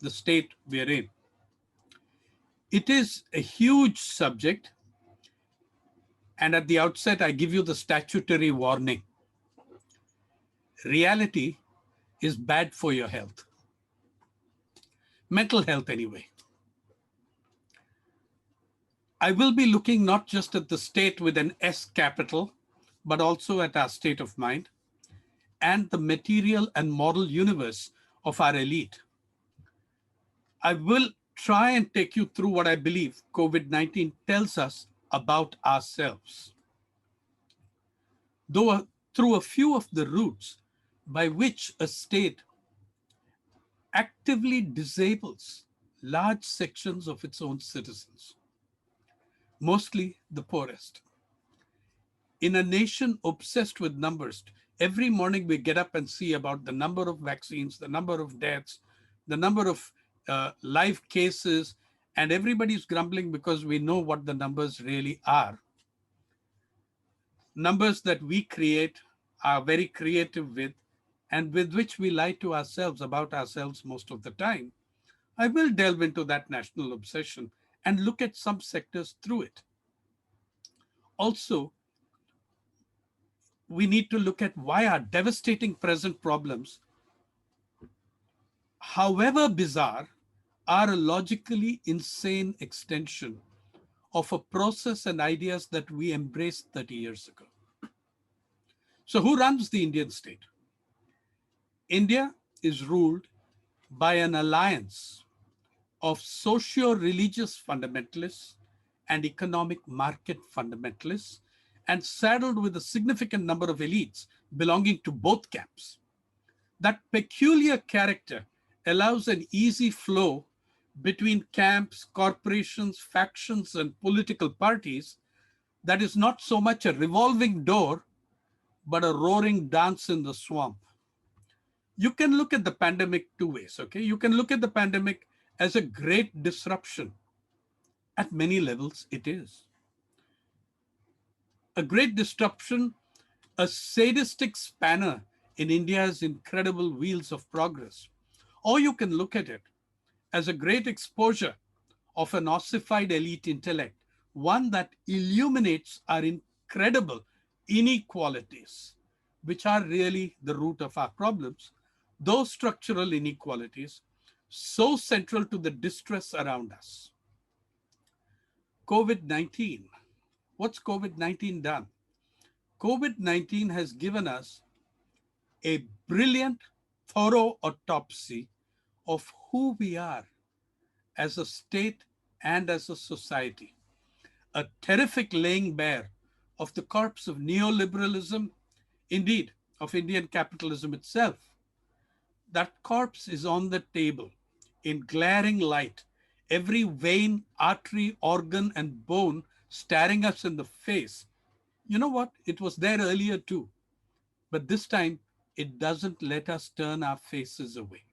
the state we're in. It is a huge subject, and at the outset, I give you the statutory warning. Reality is bad for your health. Mental health, anyway. I will be looking not just at the state with an S capital, but also at our state of mind and the material and moral universe of our elite. I will try and take you through what I believe COVID-19 tells us about ourselves. Though through a few of the routes by which a state actively disables large sections of its own citizens, mostly the poorest. In a nation obsessed with numbers, every morning we get up and see about the number of vaccines, the number of deaths, the number of live cases, and everybody's grumbling because we know what the numbers really are. Numbers that we create, are very creative with, and with which we lie to ourselves about ourselves most of the time. I will delve into that national obsession and look at some sectors through it. Also, we need to look at why our devastating present problems, however bizarre, are a logically insane extension of a process and ideas that we embraced 30 years ago. So who runs the Indian state? India is ruled by an alliance of socio-religious fundamentalists and economic market fundamentalists, and saddled with a significant number of elites belonging to both camps. That peculiar character allows an easy flow between camps, corporations, factions, and political parties that is not so much a revolving door, but a roaring dance in the swamp. You can look at the pandemic two ways, okay? You can look at the pandemic as a great disruption. At many levels, it is. A great disruption, a sadistic spanner in India's incredible wheels of progress. Or you can look at it as a great exposure of an ossified elite intellect, one that illuminates our incredible inequalities, which are really the root of our problems, those structural inequalities so central to the distress around us. COVID-19. What's COVID-19 done? COVID-19 has given us a brilliant, thorough autopsy of who we are as a state and as a society. A terrific laying bare of the corpse of neoliberalism, indeed, of Indian capitalism itself. That corpse is on the table in glaring light, every vein, artery, organ, and bone staring us in the face. You know what? It was there earlier too. But this time, it doesn't let us turn our faces away.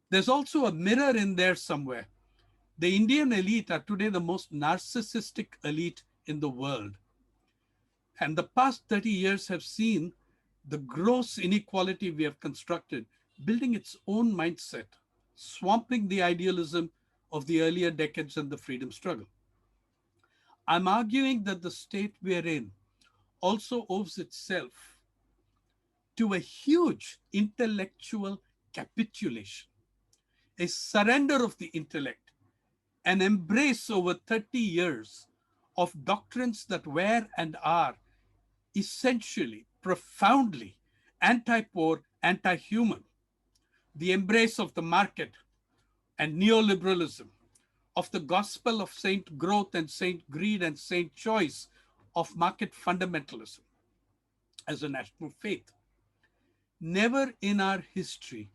There's also a mirror in there somewhere. The Indian elite are today the most narcissistic elite in the world. And the past 30 years have seen the gross inequality we have constructed, building its own mindset, swamping the idealism of the earlier decades and the freedom struggle. I'm arguing that the state we're in also owes itself to a huge intellectual capitulation, a surrender of the intellect, an embrace over 30 years of doctrines that were and are essentially, profoundly anti-poor, anti-human. The embrace of the market and neoliberalism, of the gospel of Saint Growth and Saint Greed and Saint Choice, of market fundamentalism as a national faith. Never in our history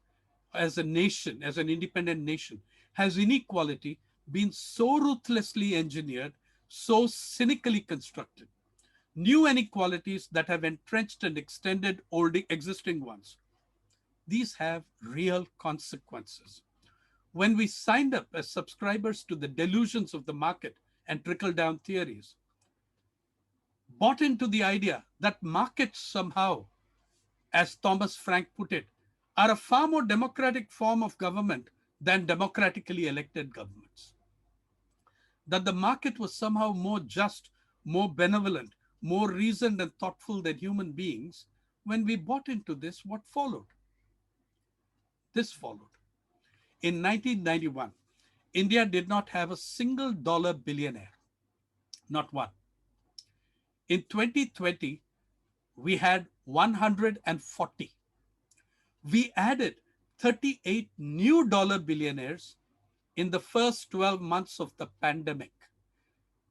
as a nation, as an independent nation, has inequality been so ruthlessly engineered, so cynically constructed. New inequalities that have entrenched and extended old existing ones. These have real consequences. When we signed up as subscribers to the delusions of the market and trickle-down theories, bought into the idea that markets somehow, as Thomas Frank put it, are a far more democratic form of government than democratically elected governments. That the market was somehow more just, more benevolent, more reasoned and thoughtful than human beings. When we bought into this, what followed? This followed. In 1991, India did not have a single dollar billionaire, not one. In 2020, we had 140. We added 38 new dollar billionaires in the first 12 months of the pandemic,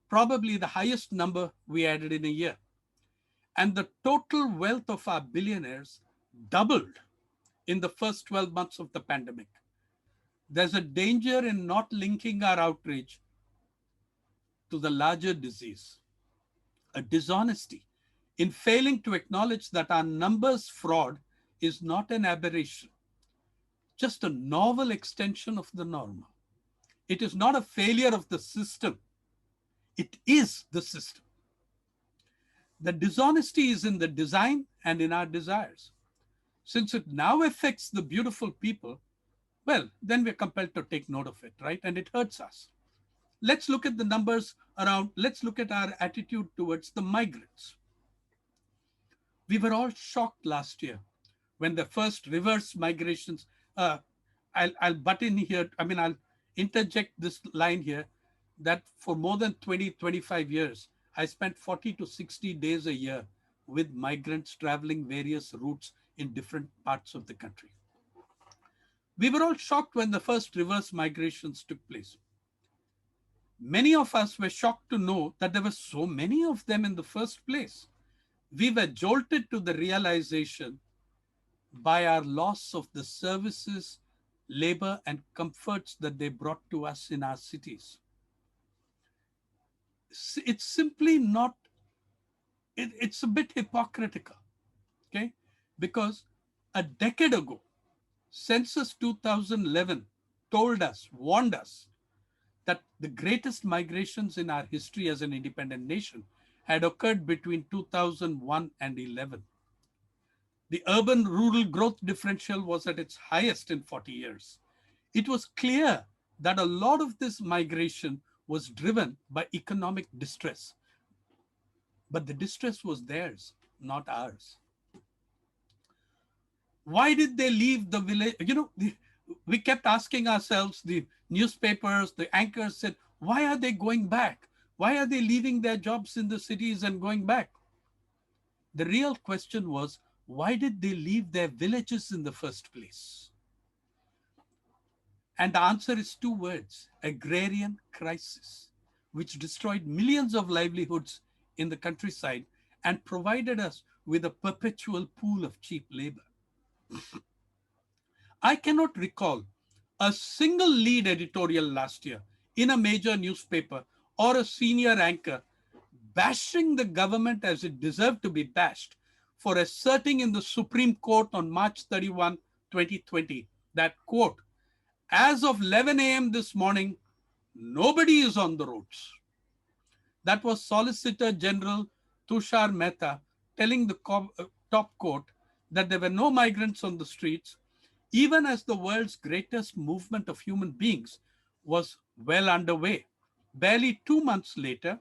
probably the highest number we added in a year. And the total wealth of our billionaires doubled in the first 12 months of the pandemic. There's a danger in not linking our outrage to the larger disease, a dishonesty in failing to acknowledge that our numbers fraud is not an aberration, just a novel extension of the normal. It is not a failure of the system. It is the system. The dishonesty is in the design and in our desires. Since it now affects the beautiful people, well, then we're compelled to take note of it, right? And it hurts us. Let's look at the numbers around, let's look at our attitude towards the migrants. We were all shocked last year when the first reverse migrations, I'll butt in here, I'll interject this line here, that for more than 20, 25 years, I spent 40 to 60 days a year with migrants traveling various routes in different parts of the country. We were all shocked when the first reverse migrations took place. Many of us were shocked to know that there were so many of them in the first place. We were jolted to the realization by our loss of the services, labor, and comforts that they brought to us in our cities. It's simply not, it's a bit hypocritical, okay? Because a decade ago, Census 2011 told us, warned us, that the greatest migrations in our history as an independent nation had occurred between 2001 and 11. The urban-rural growth differential was at its highest in 40 years. It was clear that a lot of this migration was driven by economic distress. But the distress was theirs, not ours. Why did they leave the village? We kept asking ourselves, the newspapers, the anchors said, why are they going back? Why are they leaving their jobs in the cities and going back? The real question was, why did they leave their villages in the first place? And the answer is two words: agrarian crisis, which destroyed millions of livelihoods in the countryside and provided us with a perpetual pool of cheap labor. I cannot recall a single lead editorial last year in a major newspaper or a senior anchor bashing the government as it deserved to be bashed for asserting in the Supreme Court on March 31, 2020, that, quote, as of 11 a.m. this morning, nobody is on the roads. That was Solicitor General Tushar Mehta telling the top court that there were no migrants on the streets, even as the world's greatest movement of human beings was well underway. Barely 2 months later,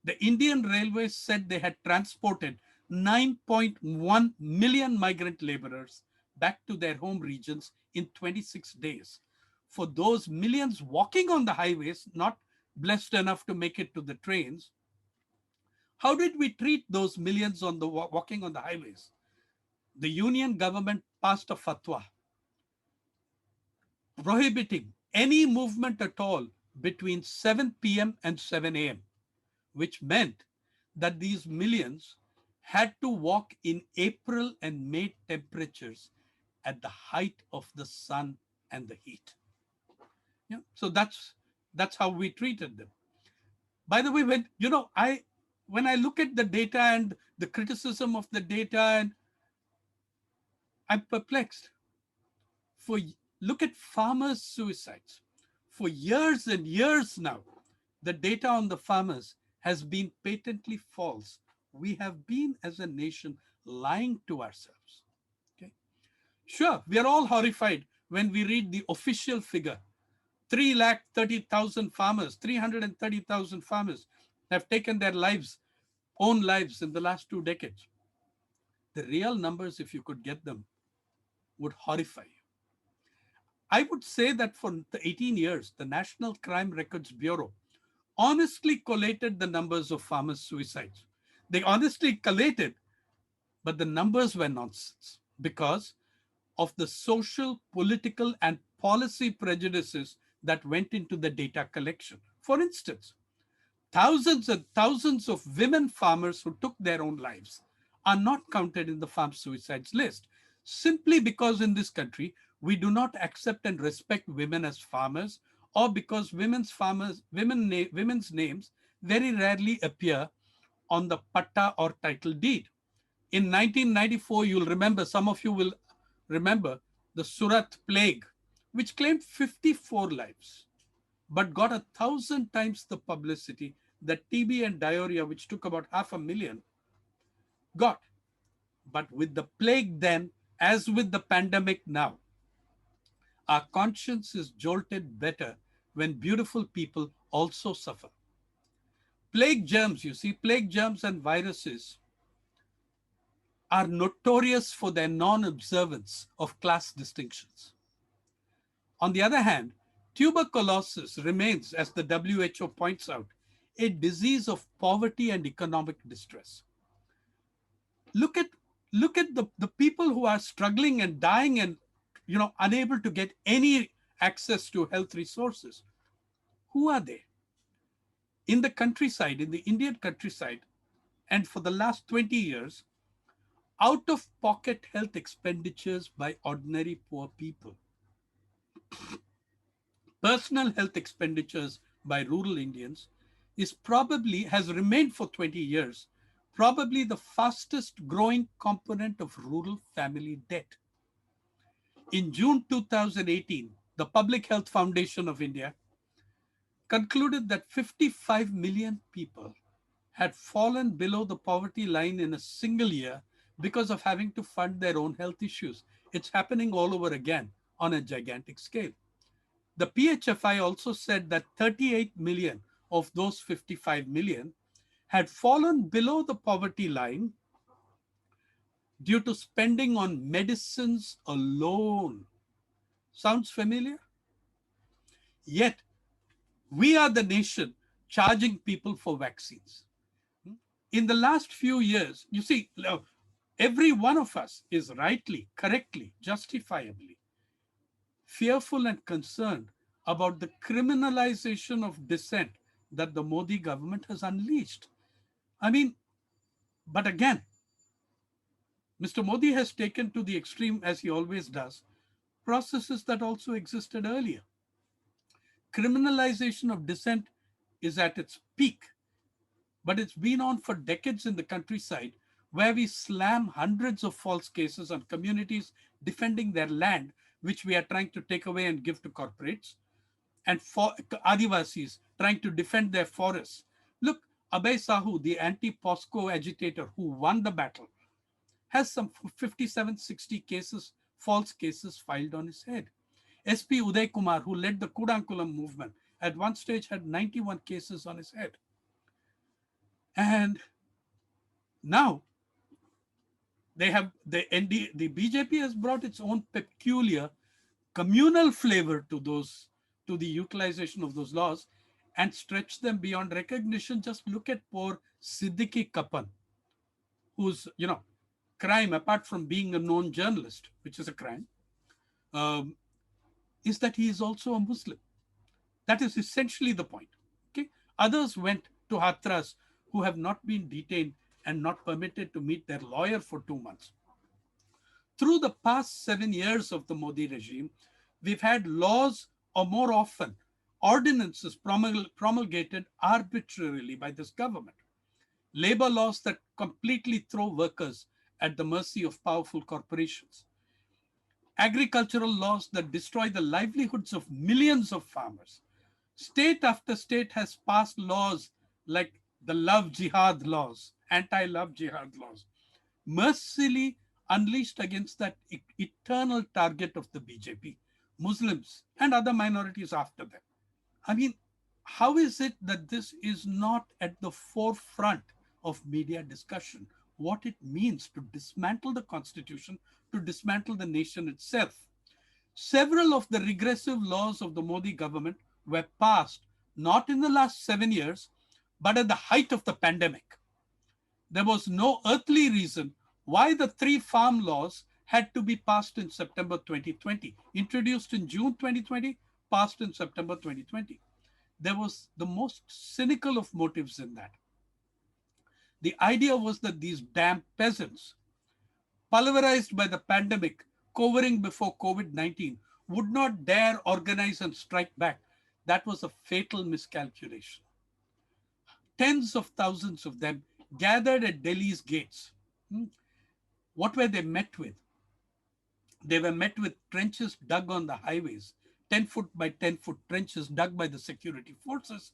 the Indian Railways said they had transported 9.1 million migrant laborers back to their home regions in 26 days. For those millions walking on the highways, not blessed enough to make it to the trains, how did we treat those millions on the walking on the highways? The union government passed a fatwa prohibiting any movement at all between 7 p.m. and 7 a.m., which meant that these millions had to walk in April and May temperatures at the height of the sun and the heat. Yeah, so that's how we treated them. By the way, when I look at the data and the criticism of the data, and I'm perplexed. Look at farmers' suicides. For years and years now, the data on the farmers has been patently false. We have been, as a nation, lying to ourselves. Okay? Sure, we are all horrified when we read the official figure. 330,000 farmers, 330,000 farmers have taken their lives, own lives in the last 2 decades. The real numbers, if you could get them, would horrify you. I would say that for the 18 years, the National Crime Records Bureau honestly collated the numbers of farmers' suicides. They honestly collated, but the numbers were nonsense because of the social, political, and policy prejudices that went into the data collection. For instance, thousands and thousands of women farmers who took their own lives are not counted in the farm suicides list simply because in this country we do not accept and respect women as farmers, or because women's names very rarely appear on the patta or title deed. In 1994, you'll remember, some of you will remember the Surat plague, which claimed 54 lives, but got 1,000 times the publicity that TB and diarrhea, which took about 500,000, got. But with the plague then, as with the pandemic now, our conscience is jolted better when beautiful people also suffer. Plague germs, you see, plague germs and viruses are notorious for their non-observance of class distinctions. On the other hand, tuberculosis remains, as the WHO points out, a disease of poverty and economic distress. Look at the people who are struggling and dying and unable to get any access to health resources. Who are they? In the countryside, in the Indian countryside, and for the last 20 years, out-of-pocket health expenditures by ordinary poor people, personal health expenditures by rural Indians has remained for 20 years, probably the fastest growing component of rural family debt. In June 2018, the Public Health Foundation of India concluded that 55 million people had fallen below the poverty line in a single year because of having to fund their own health issues. It's happening all over again on a gigantic scale. The PHFI also said that 38 million of those 55 million had fallen below the poverty line due to spending on medicines alone. Sounds familiar? Yet, we are the nation charging people for vaccines. In the last few years, you see, every one of us is rightly, correctly, justifiably fearful and concerned about the criminalization of dissent that the Modi government has unleashed. I mean, but again, Mr. Modi has taken to the extreme, as he always does, processes that also existed earlier. Criminalization of dissent is at its peak, but it's been on for decades in the countryside, where we slam hundreds of false cases on communities defending their land, which we are trying to take away and give to corporates, and for Adivasis trying to defend their forests. Look, Abhay Sahu, the anti-POSCO agitator who won the battle, has some 57, 60 cases, false cases filed on his head. SP Uday Kumar, who led the Kudankulam movement, at one stage had 91 cases on his head. And now they have the BJP has brought its own peculiar communal flavor to the utilization of those laws and stretched them beyond recognition. Just look at poor Siddiqui Kapan, whose crime, apart from being a known journalist, which is a crime, is that he is also a Muslim. That is essentially the point. Okay, others went to Hathras who have not been detained and not permitted to meet their lawyer for 2 months. Through the past 7 years of the Modi regime, we've had laws, or more often, ordinances promulgated arbitrarily by this government. Labor laws that completely throw workers at the mercy of powerful corporations. Agricultural laws that destroy the livelihoods of millions of farmers. State after state has passed laws like the love jihad laws, anti-love jihad laws, mercilessly unleashed against that eternal target of the BJP, Muslims, and other minorities after them. I mean, how is it that this is not at the forefront of media discussion? What it means to dismantle the constitution, to dismantle the nation itself. Several of the regressive laws of the Modi government were passed not in the last 7 years, but at the height of the pandemic. There was no earthly reason why the three farm laws had to be passed in September 2020, introduced in June 2020, passed in September 2020. There was the most cynical of motives in that. The idea was that these damn peasants, pulverized by the pandemic, cowering before COVID 19, would not dare organize and strike back. That was a fatal miscalculation. Tens of thousands of them gathered at Delhi's gates. What were they met with? They were met with trenches dug on the highways, 10-foot by 10-foot trenches dug by the security forces,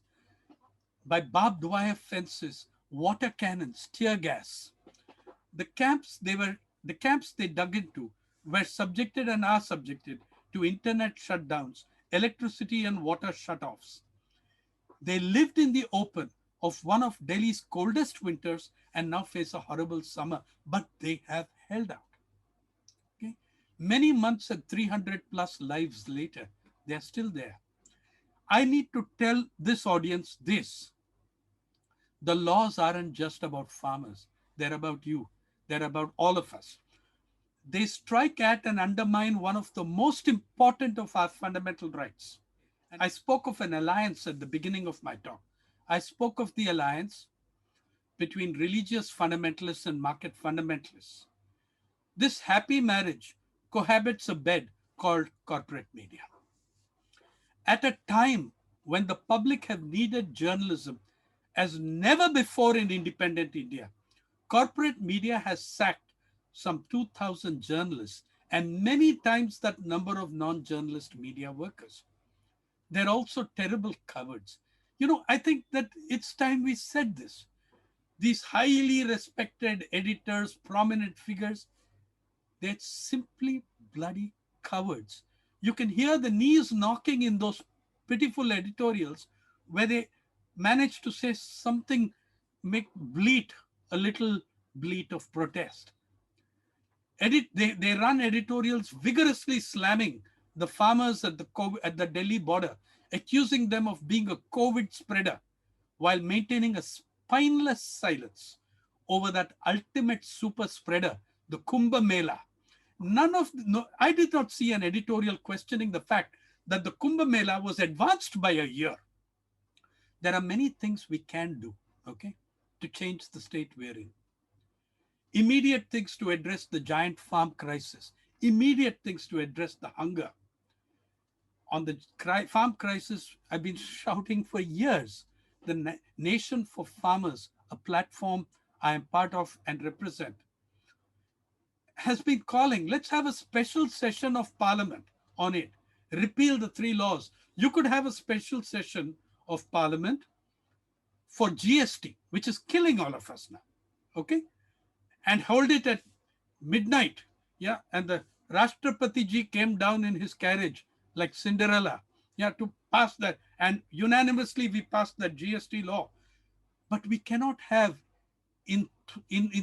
by barbed wire fences, water cannons, tear gas. The camps they dug into were subjected and are subjected to internet shutdowns, electricity and water shutoffs. They lived in the open of one of Delhi's coldest winters and now face a horrible summer, but they have held out. Okay? Many months and 300 plus lives later, they are still there. I need to tell this audience this. The laws aren't just about farmers. They're about you. They're about all of us. They strike at and undermine one of the most important of our fundamental rights. And I spoke of an alliance at the beginning of my talk. I spoke of the alliance between religious fundamentalists and market fundamentalists. This happy marriage cohabits a bed called corporate media. At a time when the public have needed journalism as never before in independent India, corporate media has sacked some 2,000 journalists and many times that number of non-journalist media workers. They're also terrible cowards. I think that it's time we said this. These highly respected editors, prominent figures, they're simply bloody cowards. You can hear the knees knocking in those pitiful editorials where they manage to say something, make bleat, a little bleat of protest. They run editorials vigorously slamming the farmers at the Delhi border, accusing them of being a COVID spreader while maintaining a spineless silence over that ultimate super spreader, the Kumbh Mela. I did not see an editorial questioning the fact that the Kumbh Mela was advanced by a year. There are many things we can do, okay, to change the state we're in. Immediate things to address the giant farm crisis, immediate things to address the hunger. On the farm crisis, I've been shouting for years. The Nation for Farmers, a platform I am part of and represent, has been calling, let's have a special session of parliament on it. Repeal the three laws. You could have a special session of parliament for GST, which is killing all of us now. Okay? And hold it at midnight. Yeah. And the Rashtrapati ji came down in his carriage like Cinderella. Yeah, to pass that. And unanimously we passed that GST law. But we cannot have in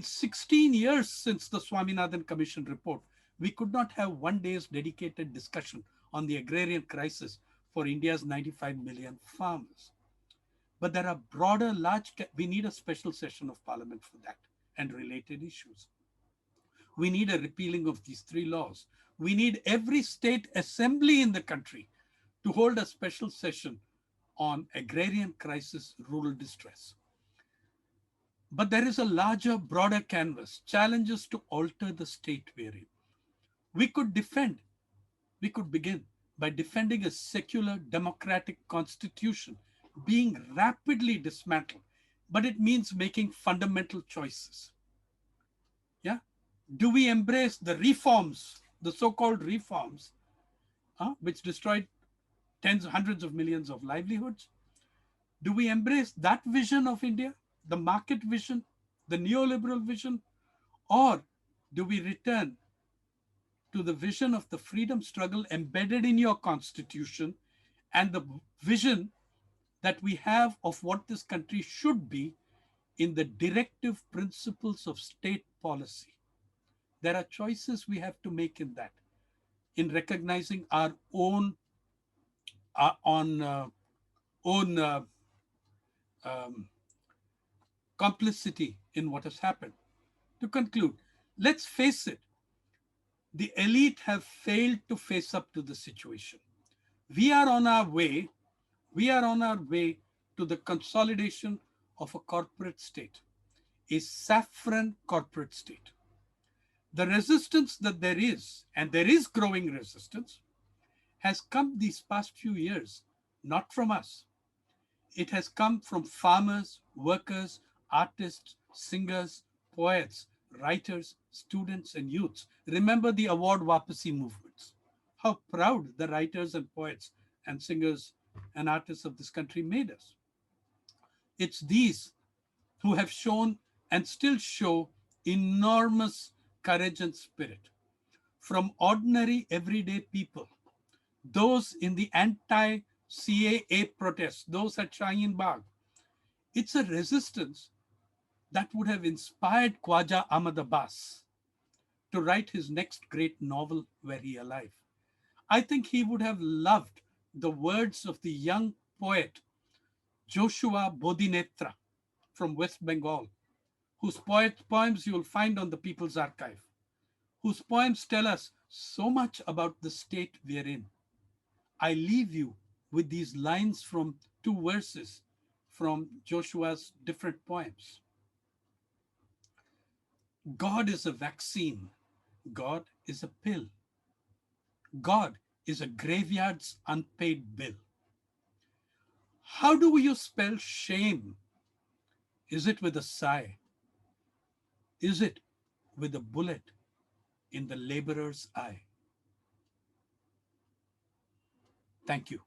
16 years since the Swaminathan Commission report, we could not have one day's dedicated discussion on the agrarian crisis for India's 95 million farmers. But there are broader, we need a special session of parliament for that and related issues. We need a repealing of these three laws. We need every state assembly in the country to hold a special session on agrarian crisis, rural distress. But there is a larger, broader canvas, challenges to alter the state we're in. We could begin by defending a secular, democratic constitution being rapidly dismantled, but it means making fundamental choices. Yeah? Do we embrace the reforms, the so-called reforms, which destroyed hundreds of millions of livelihoods? Do we embrace that vision of India, the market vision, the neoliberal vision, or do we return to the vision of the freedom struggle embedded in your constitution and the vision that we have of what this country should be in the directive principles of state policy. There are choices we have to make in that, in recognizing our own on own um, complicity in what has happened. To conclude, let's face it, the elite have failed to face up to the situation. We are on our way, we are on our way to the consolidation of a corporate state, a saffron corporate state. The resistance that there is, and there is growing resistance, has come these past few years, not from us. It has come from farmers, workers, artists, singers, poets, writers, students, and youths. Remember the award Wapasi movements. How proud the writers and poets and singers and artists of this country made us. It's these who have shown and still show enormous courage and spirit. From ordinary everyday people, those in the anti-CAA protests, those at Shaheen Bagh. It's a resistance that would have inspired Khwaja Ahmad Abbas to write his next great novel were he alive. I think he would have loved the words of the young poet Joshua Bodhinetra from West Bengal, whose poems you will find on the People's Archive, whose poems tell us so much about the state we are in. I leave you with these lines from two verses from Joshua's different poems. God is a vaccine. God is a pill. God is a graveyard's unpaid bill. How do you spell shame? Is it with a sigh? Is it with a bullet in the laborer's eye? Thank you.